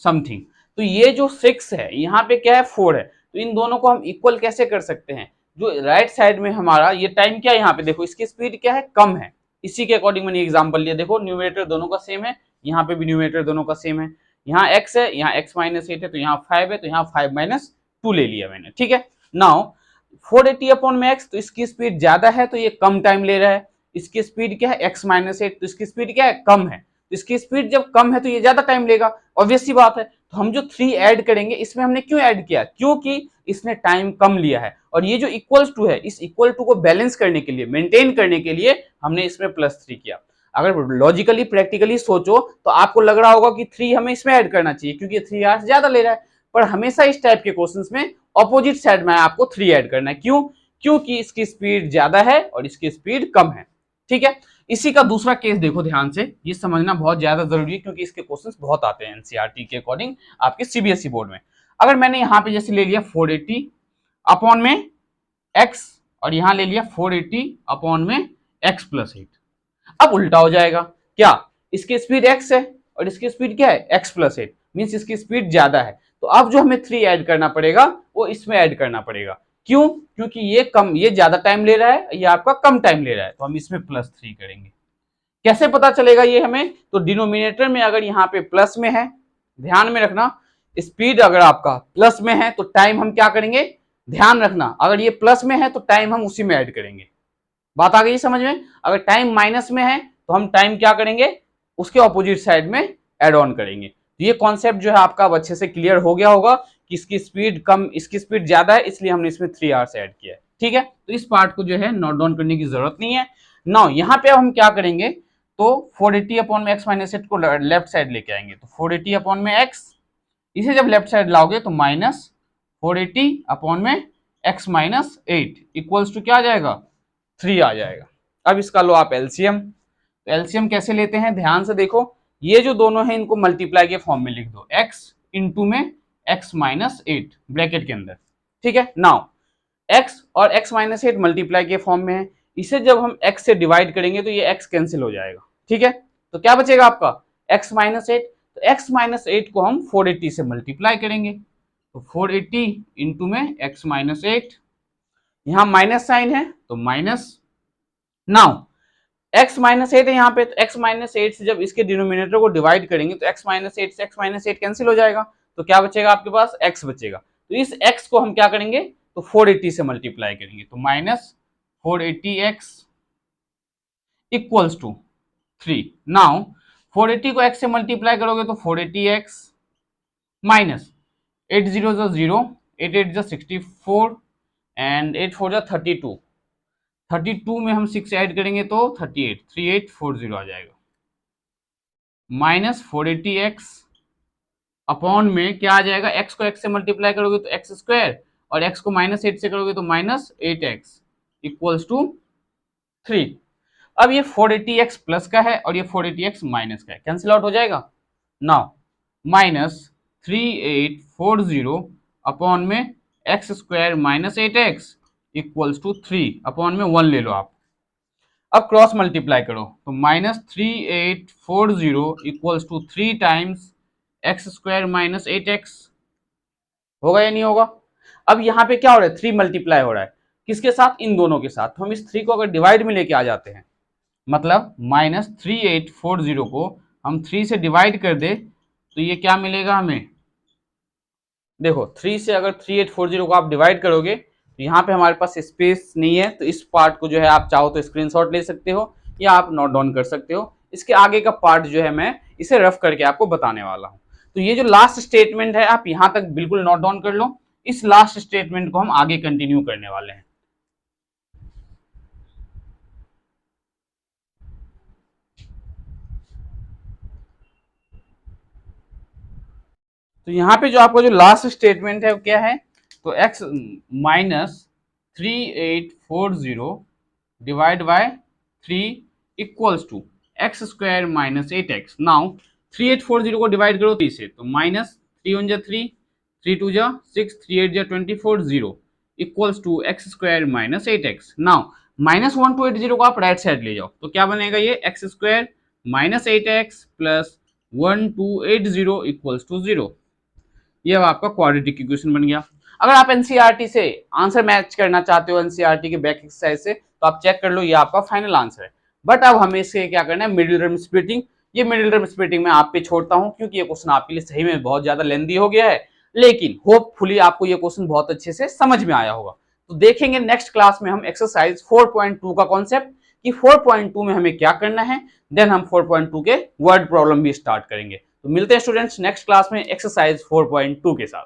समथिंग। तो ये जो 6 है यहाँ पे क्या है 4 है, तो इन दोनों को हम इक्वल कैसे कर सकते हैं, जो राइट साइड में हमारा ये टाइम क्या है, यहाँ पे देखो इसकी स्पीड क्या है, कम है, इसी के अकॉर्डिंग मैंने एग्जांपल लिया। देखो न्यूमरेटर दोनों का सेम है, यहाँ पे भी न्यूमरेटर दोनों का सेम है, यहाँ x है, यहाँ x माइनस 8 है, तो यहाँ 5 है, तो यहाँ 5 माइनस 2 ले लिया मैंने, ठीक है। नाउ 480 अपॉन में x, तो इसकी स्पीड ज्यादा है तो ये कम टाइम ले रहा है, इसकी स्पीड क्या है x माइनस 8, तो इसकी स्पीड क्या है, कम है, तो इसकी स्पीड जब कम है तो ये ज्यादा टाइम लेगा, ऑब्वियस सी बात है। तो हम जो 3 ऐड करेंगे, इसमें हमने क्यों ऐड किया, क्योंकि इसने टाइम कम लिया है, और ये जो इक्वल्स टू है, इस इक्वल टू को बैलेंस करने के लिए, मेंटेन करने के लिए हमने इसमें +3 किया। अगर लॉजिकली प्रैक्टिकली सोचो तो आपको लग रहा होगा कि 3 हमें इसमें ऐड करना चाहिए क्योंकि 3 आवर्स ज्यादा ले रहा है, पर हमेशा इस टाइप के क्वेश्चंस में ऑपोजिट साइड में आपको 3 ऐड करना है। क्यों, क्योंकि इसकी स्पीड ज्यादा है और इसकी स्पीड कम है, ठीक है। इसी का दूसरा केस देखो ध्यान से, ये समझना बहुत ज्यादा जरूरी है क्योंकि इसके क्वेश्चंस बहुत आते हैं एनसीईआरटी के अकॉर्डिंग आपके सीबीएसई बोर्ड में। अगर मैंने यहाँ पे जैसे ले लिया 480 अपॉन में x, और यहां ले लिया 480 अपॉन में x प्लस 8, अब उल्टा हो जाएगा, क्या, इसकी स्पीड x है और इसकी स्पीड क्या है, x प्लस 8, मीन्स इसकी स्पीड ज्यादा है, तो अब जो हमें 3 ऐड करना पड़ेगा वो इसमें ऐड करना पड़ेगा। क्यों, क्योंकि ये ज्यादा टाइम ले रहा है, ये आपका कम टाइम ले रहा है, तो हम इसमें +3 करेंगे। कैसे पता चलेगा ये हमें, तो डिनोमिनेटर में अगर यहाँ पे प्लस में है, ध्यान में रखना, स्पीड अगर आपका प्लस में है तो टाइम हम क्या करेंगे, ध्यान रखना, अगर ये प्लस में है तो टाइम हम उसी में ऐड करेंगे। बात आ गई समझ में। अगर टाइम माइनस में है तो हम टाइम क्या करेंगे, उसके ऑपोजिट साइड में ऐड ऑन करेंगे। तो ये कॉन्सेप्ट जो है आपका अब अच्छे से क्लियर हो गया होगा कि इसकी स्पीड कम, इसकी स्पीड ज्यादा है, इसलिए हमने इसमें 3 आवर्स ऐड किया है, ठीक है। तो इस पार्ट को जो है नोट डाउन करने की जरूरत नहीं है। नाउ यहाँ पे अब हम क्या करेंगे, तो 480 अपॉन में x माइनस 8 को लेफ्ट साइड लेके आएंगे, तो 480 अपॉन में x, इसे जब लेफ्ट साइड लाओगे तो माइनस 480 अपॉन में x माइनस 8 इक्वल्स टू क्या आ जाएगा, 3 आ जाएगा। अब इसका लो आप एलसीएम, तो एलसीएम कैसे लेते हैं, ध्यान से देखो, ये जो दोनों हैं इनको मल्टीप्लाई के फॉर्म में लिख दो, x इंटू में x माइनस 8 ब्रैकेट के अंदर, ठीक है। नाउ x और x माइनस 8 मल्टीप्लाई के फॉर्म में है, इसे जब हम x से डिवाइड करेंगे तो ये x कैंसिल हो जाएगा, ठीक है। तो क्या बचेगा आपका x माइनस 8, तो x माइनस 8 को हम 480 से मल्टीप्लाई करेंगे, तो 480 इंटू में x माइनस 8, यहां माइनस साइन है तो माइनस, नाउ x माइनस 8 है यहाँ पे, तो x माइनस 8 से जब इसके डिनोमिनेटर को डिवाइड करेंगे तो x माइनस 8 से x माइनस 8 कैंसिल हो जाएगा, तो क्या बचेगा आपके पास, x बचेगा। तो इस x को हम क्या करेंगे, तो 480 से मल्टीप्लाई करेंगे, तो minus 480x equals to 3। Now 480 को x से मल्टीप्लाई करोगे तो 480x माइनस 8 0 0, 8 8 64 एंड 8 4 32, 32 में हम 6 ऐड करेंगे तो 38, 3840 आ जाएगा, माइनस 480x अपॉन में क्या आ जाएगा, x को x से मल्टीप्लाई करोगे तो x स्क्वायर, और x को माइनस 8 से करोगे तो माइनस 8x इक्वल्स टू 3। अब ये 480x प्लस का है और ये 480x माइनस का है, कैंसिल आउट हो जाएगा। नाउ माइनस 3840 अपॉन में x square minus 8x equals to 3 upon में 1 ले लो आप, अब क्रॉस मल्टीप्लाई करो तो minus 3840 equals to 3 times x square minus 8x, होगा या नहीं होगा। अब यहाँ पे क्या हो रहा है, 3 मल्टीप्लाई हो रहा है, किसके साथ, इन दोनों के साथ, तो हम इस 3 को अगर डिवाइड में लेके आ जाते हैं, मतलब माइनस 3840 को हम 3 से डिवाइड कर दे तो ये क्या मिलेगा हमें, देखो 3 से अगर 3840 को आप डिवाइड करोगे तो यहाँ पे हमारे पास स्पेस नहीं है, तो इस पार्ट को जो है आप चाहो तो स्क्रीनशॉट ले सकते हो या आप नोट डाउन कर सकते हो। इसके आगे का पार्ट जो है मैं इसे रफ करके आपको बताने वाला हूँ। तो ये जो लास्ट स्टेटमेंट है आप यहाँ तक बिल्कुल नोट डाउन कर लो। इस लास्ट स्टेटमेंट को हम आगे कंटिन्यू करने वाले हैं। तो यहाँ पे जो आपका जो लास्ट स्टेटमेंट है वो क्या है, तो x minus 3840 divide by 3 equals to x square minus 8x। Now 3840 को डिवाइड करो 3 से, तो माइनस 3 1 जा 3, 3 2 जा 6, 3 8 जा 24, 0 equals to x square minus 8x। Now minus 1280 को आप राइट साइड ले जाओ, तो क्या बनेगा ये x square minus 8x plus 1280 equals to 0। ये अब आपका क्वाड्रेटिक इक्वेशन बन गया। अगर आप एनसीईआरटी से आंसर मैच करना चाहते हो एनसीईआरटी के बैक एक्सरसाइज से, तो आप चेक कर लो, ये आपका फाइनल आंसर है। बट अब हमें इससे क्या करना है, मिडिल टर्म स्प्लिटिंग। ये मिडिल टर्म स्प्लिटिंग मैं आप पे छोड़ता हूं, क्योंकि ये क्वेश्चन आपके लिए सही में बहुत ज्यादा लेंदी हो गया है, लेकिन होपफुली आपको ये क्वेश्चन बहुत अच्छे से समझ में आया होगा। तो देखेंगे नेक्स्ट क्लास में हम एक्सरसाइज 4.2 का कॉन्सेप्ट, कि 4.2 में हमें क्या करना है। देन हम 4.2 के वर्ड प्रॉब्लम भी स्टार्ट करेंगे। तो मिलते हैं स्टूडेंट्स नेक्स्ट क्लास में एक्सरसाइज 4.2 के साथ।